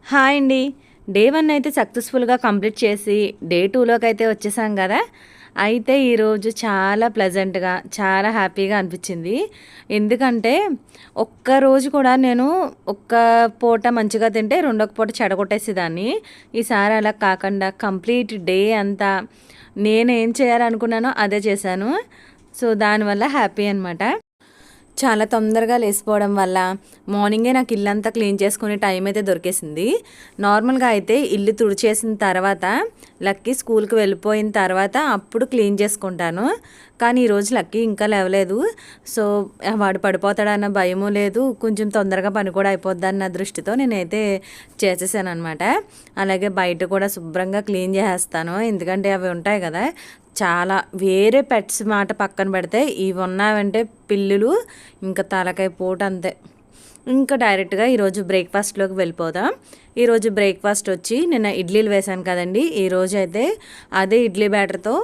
Hi అండి. Day 1 అయితే సక్సెస్‌ఫుల్‌గా కంప్లీట్ చేసి డే 2లోకి అయితే వచ్చేసాం గదా! అయితే ఈరోజు చాలా ప్లెజెంట్‌గా, చాలా హ్యాపీగా అనిపించింది. ఎందుకంటే ఒక్కరోజు కూడా నేను ఒక్క పూట మంచిగా తింటే రెండొక పూట చెడగొట్టేసేదాన్ని. ఈసారి అలా కాకుండా కంప్లీట్ డే అంతా నేనేం చేయాలనుకున్నానో అదే చేశాను. సో, దానివల్ల హ్యాపీ అనమాట. చాలా తొందరగా లేసిపోవడం వల్ల మార్నింగే నాకు ఇల్లంతా క్లీన్ చేసుకునే టైం అయితే దొరికేసింది. నార్మల్గా అయితే ఇల్లు తుడిచేసిన తర్వాత లక్కీ స్కూల్కి వెళ్ళిపోయిన తర్వాత అప్పుడు క్లీన్ చేసుకుంటాను. కానీ ఈరోజు లక్కీ ఇంకా లేవలేదు. సో వాడు పడిపోతాడన్న భయము లేదు, కొంచెం తొందరగా పని కూడా అయిపోద్దన్న దృష్టితో నేనైతే చేసేసాను అనమాట. అలాగే బయట కూడా శుభ్రంగా క్లీన్ చేసేస్తాను, ఎందుకంటే అవి ఉంటాయి కదా చాలా. వేరే పెట్స్ మాట పక్కన పెడితే ఇవి ఉన్నావంటే పిల్లులు ఇంకా తలకాయ పోటు అంతే. ఇంకా డైరెక్ట్గా ఈరోజు బ్రేక్ఫాస్ట్లోకి వెళ్ళిపోదాం. ఈరోజు బ్రేక్ఫాస్ట్ వచ్చి నిన్న ఇడ్లీలు వేశాను కదండి, ఈరోజు అయితే అదే ఇడ్లీ బ్యాటర్తో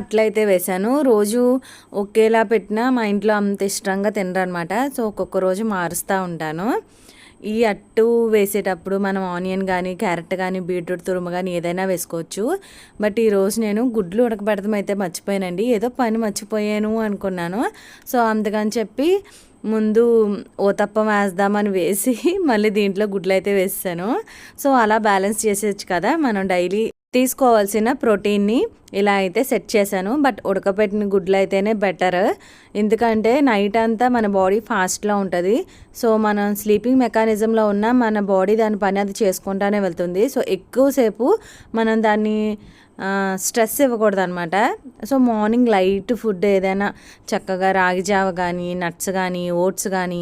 అట్లయితే వేశాను. రోజు ఒకేలా పెట్టినా మా ఇంట్లో అంత ఇష్టంగా తినరనమాట. సో ఒక్కొక్క రోజు మారుస్తూ ఉంటాను. ఈ అట్టు వేసేటప్పుడు మనం ఆనియన్ కానీ, క్యారెట్ కానీ, బీట్రూట్ తురుము కానీ ఏదైనా వేసుకోవచ్చు. బట్ ఈరోజు నేను గుడ్లు ఉడకబెడతాం అయితే మర్చిపోయానండి. ఏదో పని మర్చిపోయాను అనుకున్నాను. సో అందుకని చెప్పి ముందు ఓతప్పం వేద్దామని వేసి మళ్ళీ దీంట్లో గుడ్లు అయితే వేసాను. సో అలా బ్యాలెన్స్ చేసేయచ్చు కదా మనం డైలీ తీసుకోవాల్సిన ప్రోటీన్ని. ఇలా అయితే సెట్ చేశాను. బట్ ఉడకబెట్టిన గుడ్లు అయితేనే బెటర్, ఎందుకంటే నైట్ అంతా మన బాడీ ఫాస్ట్లో ఉంటుంది. సో మనం స్లీపింగ్ మెకానిజంలో ఉన్న మన బాడీ దాని పని అది చేసుకుంటానే వెళ్తుంది. సో ఎక్కువసేపు మనం దాన్ని స్ట్రెస్ ఇవ్వకూడదు అనమాట. సో మార్నింగ్ లైట్ ఫుడ్ ఏదైనా చక్కగా రాగి జావ కానీ, నట్స్ కానీ, ఓట్స్ కానీ,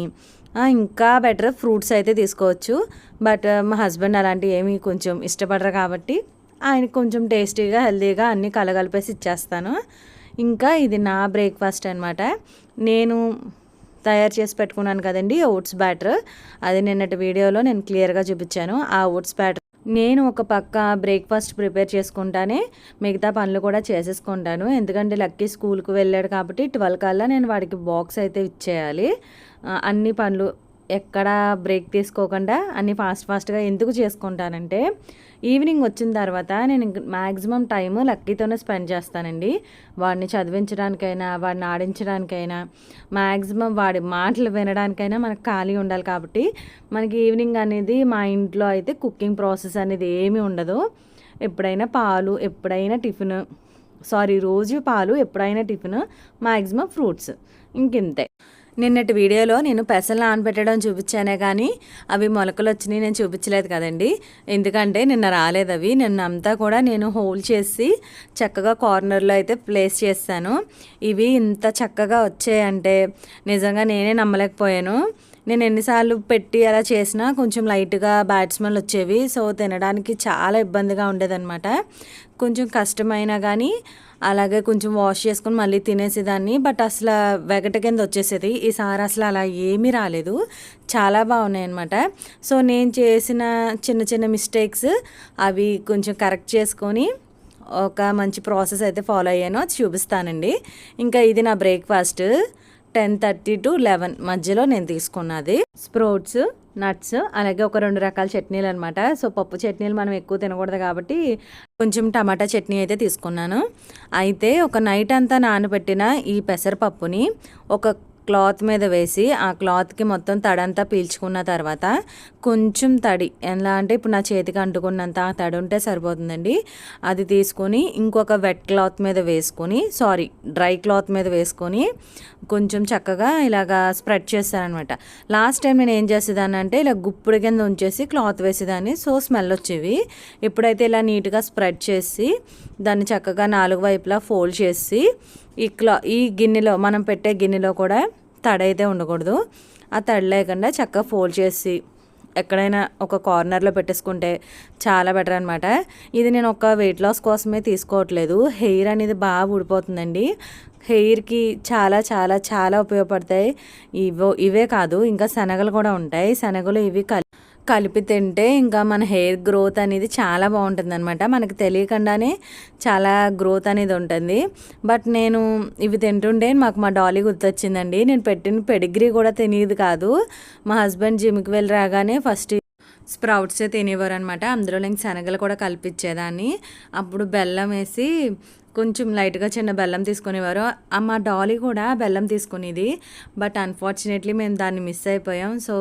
ఇంకా బెటర్ ఫ్రూట్స్ అయితే తీసుకోవచ్చు. బట్ మా హస్బెండ్ అలాంటివి ఏమీ కొంచెం ఇష్టపడరు కాబట్టి ఆయనకు కొంచెం టేస్టీగా, హెల్తీగా అన్నీ కలగలిపేసి ఇచ్చేస్తాను. ఇంకా ఇది నా బ్రేక్ఫాస్ట్ అనమాట. నేను తయారు చేసి పెట్టుకున్నాను కదండి ఓట్స్ బ్యాటర్, అది నిన్నటి వీడియోలో నేను క్లియర్గా చూపించాను. ఆ ఓట్స్ బ్యాటర్ నేను ఒక పక్క బ్రేక్ఫాస్ట్ ప్రిపేర్ చేసుకుంటానే మిగతా పనులు కూడా చేసేసుకుంటాను. ఎందుకంటే లక్కీ స్కూల్కి వెళ్ళాడు కాబట్టి 12 కల్లా నేను వాడికి బాక్స్ అయితే ఇచ్చేయాలి. అన్ని పనులు ఎక్కడ బ్రేక్ తీసుకోకుండా అన్నీ ఫాస్ట్గా ఎందుకు చేసుకుంటానంటే ఈవినింగ్ వచ్చిన తర్వాత నేను మ్యాక్సిమం టైము లక్కీతోనే స్పెండ్ చేస్తానండి. వాడిని చదివించడానికైనా, వాడిని ఆడించడానికైనా, మ్యాక్సిమం వాడి మాటలు వినడానికైనా మనకు ఖాళీ ఉండాలి. కాబట్టి మనకి ఈవినింగ్ అనేది మా ఇంట్లో అయితే కుకింగ్ ప్రాసెస్ అనేది ఏమీ ఉండదు. ఎప్పుడైనా పాలు, ఎప్పుడైనా టిఫిన్, రోజు పాలు, ఎప్పుడైనా టిఫిన్, మ్యాక్సిమం ఫ్రూట్స్, ఇంకింతే. నిన్నటి వీడియోలో నేను పెసలు నానబెట్టడం చూపించానే కానీ అవి మొలకలు వచ్చినాయి నేను చూపించలేదు కదండి. ఎందుకంటే నిన్న రాలేదు అవి. నిన్న అంతా కూడా నేను హోల్ చేసి చక్కగా కార్నర్లో అయితే ప్లేస్ చేస్తాను. ఇవి ఇంత చక్కగా వచ్చాయంటే నిజంగా నేనే నమ్మలేకపోయాను. నేను ఎన్నిసార్లు పెట్టి అలా చేసినా కొంచెం లైట్గా బ్యాడ్ స్మెల్ వచ్చేవి. సో తినడానికి చాలా ఇబ్బందిగా ఉండేదన్నమాట. కొంచెం కష్టమైనా కానీ అలాగే కొంచెం వాష్ చేసుకొని మళ్ళీ తినేసేదాన్ని. బట్ అసలు వెగట కింద వచ్చేసేది. ఈసారి అసలు అలా ఏమీ రాలేదు, చాలా బాగున్నాయి అనమాట. సో నేను చేసిన చిన్న చిన్న మిస్టేక్స్ అవి కొంచెం కరెక్ట్ చేసుకొని ఒక మంచి ప్రాసెస్ అయితే ఫాలో అయ్యాను, అది చూపిస్తానండి. ఇంకా ఇది నా బ్రేక్ఫాస్ట్ 10:30 to 11 మధ్యలో నేను తీసుకున్నది. స్ప్రౌట్స్, నట్స్, అలాగే ఒక 2 రకాల చట్నీలు అనమాట. సో పప్పు చట్నీలు మనం ఎక్కువ తినకూడదు కాబట్టి కొంచెం టమాటా చట్నీ అయితే తీసుకున్నాను. అయితే ఒక నైట్ అంతా నానబెట్టిన ఈ పెసరపప్పుని ఒక క్లాత్ మీద వేసి ఆ క్లాత్కి మొత్తం తడంతా పీల్చుకున్న తర్వాత కొంచెం తడి, ఎలా అంటే ఇప్పుడు నా చేతికి అంటుకున్నంత తడి ఉంటే సరిపోతుందండి. అది తీసుకొని ఇంకొక వెట్ క్లాత్ మీద వేసుకొని, డ్రై క్లాత్ మీద వేసుకొని కొంచెం చక్కగా ఇలాగా స్ప్రెడ్ చేస్తానమాట. లాస్ట్ టైం నేను ఏం చేసేదాన్ని అంటే ఇలా గుప్పుడు కింద ఉంచేసి క్లాత్ వేసేదాన్ని. సో స్మెల్ వచ్చేవి. ఇప్పుడైతే ఇలా నీట్గా స్ప్రెడ్ చేసి దాన్ని చక్కగా 4 వైపులా ఫోల్డ్ చేసి ఈ గిన్నెలో, మనం పెట్టే గిన్నెలో కూడా తడైతే ఉండకూడదు. ఆ తడి లేకుండా చక్కగా ఫోల్డ్ చేసి ఎక్కడైనా ఒక కార్నర్లో పెట్టేసుకుంటే చాలా బెటర్ అనమాట. ఇది నేను ఒక వెయిట్ లాస్ కోసమే తీసుకోవట్లేదు. హెయిర్ అనేది బాగా ఊడిపోతుందండి. హెయిర్కి చాలా చాలా చాలా ఉపయోగపడతాయి. ఇవే కాదు, ఇంకా శనగలు కూడా ఉంటాయి. శనగలు ఇవి కలిపి తింటే ఇంకా మన హెయిర్ గ్రోత్ అనేది చాలా బాగుంటుంది అనమాట. మనకు తెలియకుండానే చాలా గ్రోత్ అనేది ఉంటుంది. బట్ నేను ఇవి తింటుంటే మాకు మా డాలీ గుర్తొచ్చిందండి. నేను పెట్టిన పెడిగ్రీ కూడా తెలియదు కాదు. మా హస్బెండ్ జిమ్కి వెళ్ళి రాగానే ఫస్ట్ స్ప్రౌట్సే తినేవారు అనమాట. అందులో ఇంక శనగలు కూడా కలిపిచ్చేదాన్ని. అప్పుడు బెల్లం వేసి కొంచెం లైట్‌గా చిన్న బెల్లం తీసుకునేవారు. మా డాలీ కూడా బెల్లం తీసుకునేది. బట్ అన్‌ఫార్చునేట్‌లీ మేము దాన్ని మిస్ అయిపోయాం. సో,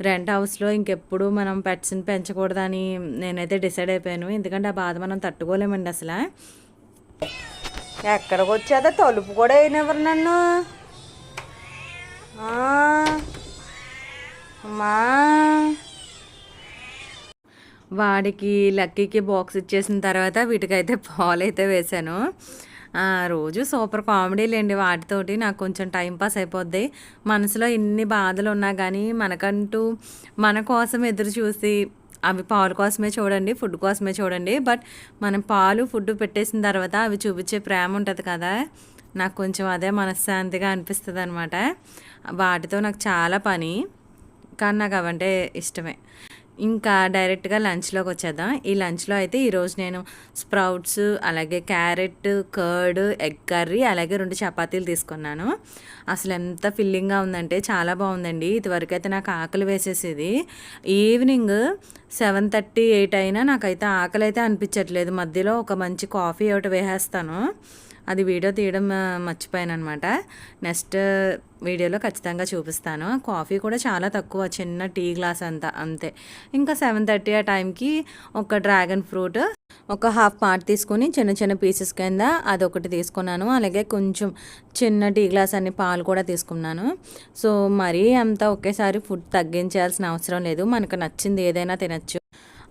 రెంట్ హౌస్‌లో ఇంకెప్పుడు మనం పెట్స్‌ని పెంచకూడదని నేనైతే డిసైడ్ అయిపోయాను. ఎందుకంటే ఆ బాధ మనం తట్టుకోలేమండి అసల. ఎక్కడికొచ్చాదో తలుపు కూడా వేయనివ్వరు నన్ను. అమ్మా! వాడికి లక్కీకి బాక్స్ ఇచ్చేసిన తర్వాత వీటికైతే పాలైతే వేశాను. రోజు సూపర్ కామెడీలేండి వాటితోటి. నాకు కొంచెం టైం పాస్ అయిపోద్ది. మనసులో ఎన్ని బాధలు ఉన్నా కానీ మనకంటూ మన కోసం ఎదురు చూసి అవి పాలు కోసమే చూడండి, ఫుడ్ కోసమే చూడండి. బట్ మనం పాలు, ఫుడ్ పెట్టేసిన తర్వాత అవి చూపించే ప్రేమ ఉంటుంది కదా! నాకు కొంచెం అదే మనశ్శాంతిగా అనిపిస్తదనమాట. వాటితో నాకు చాలా పని. కానీ నాకు అవంటే ఇష్టమే. ఇంకా డైరెక్ట్‌గా లంచ్‌లోకి వచ్చేద్దాం. ఈ లంచ్‌లో అయితే ఈరోజు నేను స్ప్రౌట్స్, అలాగే క్యారెట్, కర్డ్, ఎగ్ కర్రీ, అలాగే 2 చపాతీలు తీసుకున్నాను. అసలు ఎంత ఫిల్లింగ్‌గా ఉందంటే చాలా బాగుందండి. ఇదివరకైతే నాకు ఆకలి వేసేసేది. ఈవినింగ్ 7:30, 8 అయినా నాకైతే ఆకలైతే అనిపించట్లేదు. మధ్యలో ఒక మంచి కాఫీ ఒకటి వేసేస్తాను. అది వీడియో తీయడం మర్చిపోయాననమాట. నెక్స్ట్ వీడియోలో ఖచ్చితంగా చూపిస్తాను. కాఫీ కూడా చాలా తక్కువ, చిన్న టీ గ్లాస్ అంతే. ఇంకా 7:30 ఆ టైంకి ఒక డ్రాగన్ ఫ్రూట్ ఒక హాఫ్ పార్ట్ తీసుకొని చిన్న చిన్న పీసెస్ కింద అదొకటి తీసుకున్నాను. అలాగే కొంచెం చిన్న టీ గ్లాస్ అన్ని పాలు కూడా తీసుకున్నాను. సో, మరీ అంతా ఒకేసారి ఫుడ్ తగ్గించాల్సిన అవసరం లేదు. మనకు నచ్చింది ఏదైనా తినచ్చు.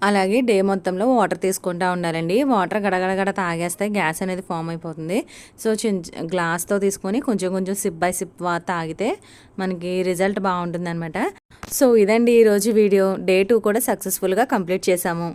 అలాగే డే మొత్తంలో వాటర్ తీసుకుంటూ ఉండాలండి. వాటర్ గడగడగడ తాగేస్తే గ్యాస్ అనేది ఫామ్ అయిపోతుంది. సో, గ్లాస్‌తో తీసుకొని కొంచెం కొంచెం సిప్ బై సిప్ తాగితే మనకి రిజల్ట్ బాగుంటుందనమాట. సో, ఇదండి ఈరోజు వీడియో. డే 2 కూడా సక్సెస్‌ఫుల్‌గా కంప్లీట్ చేశాము.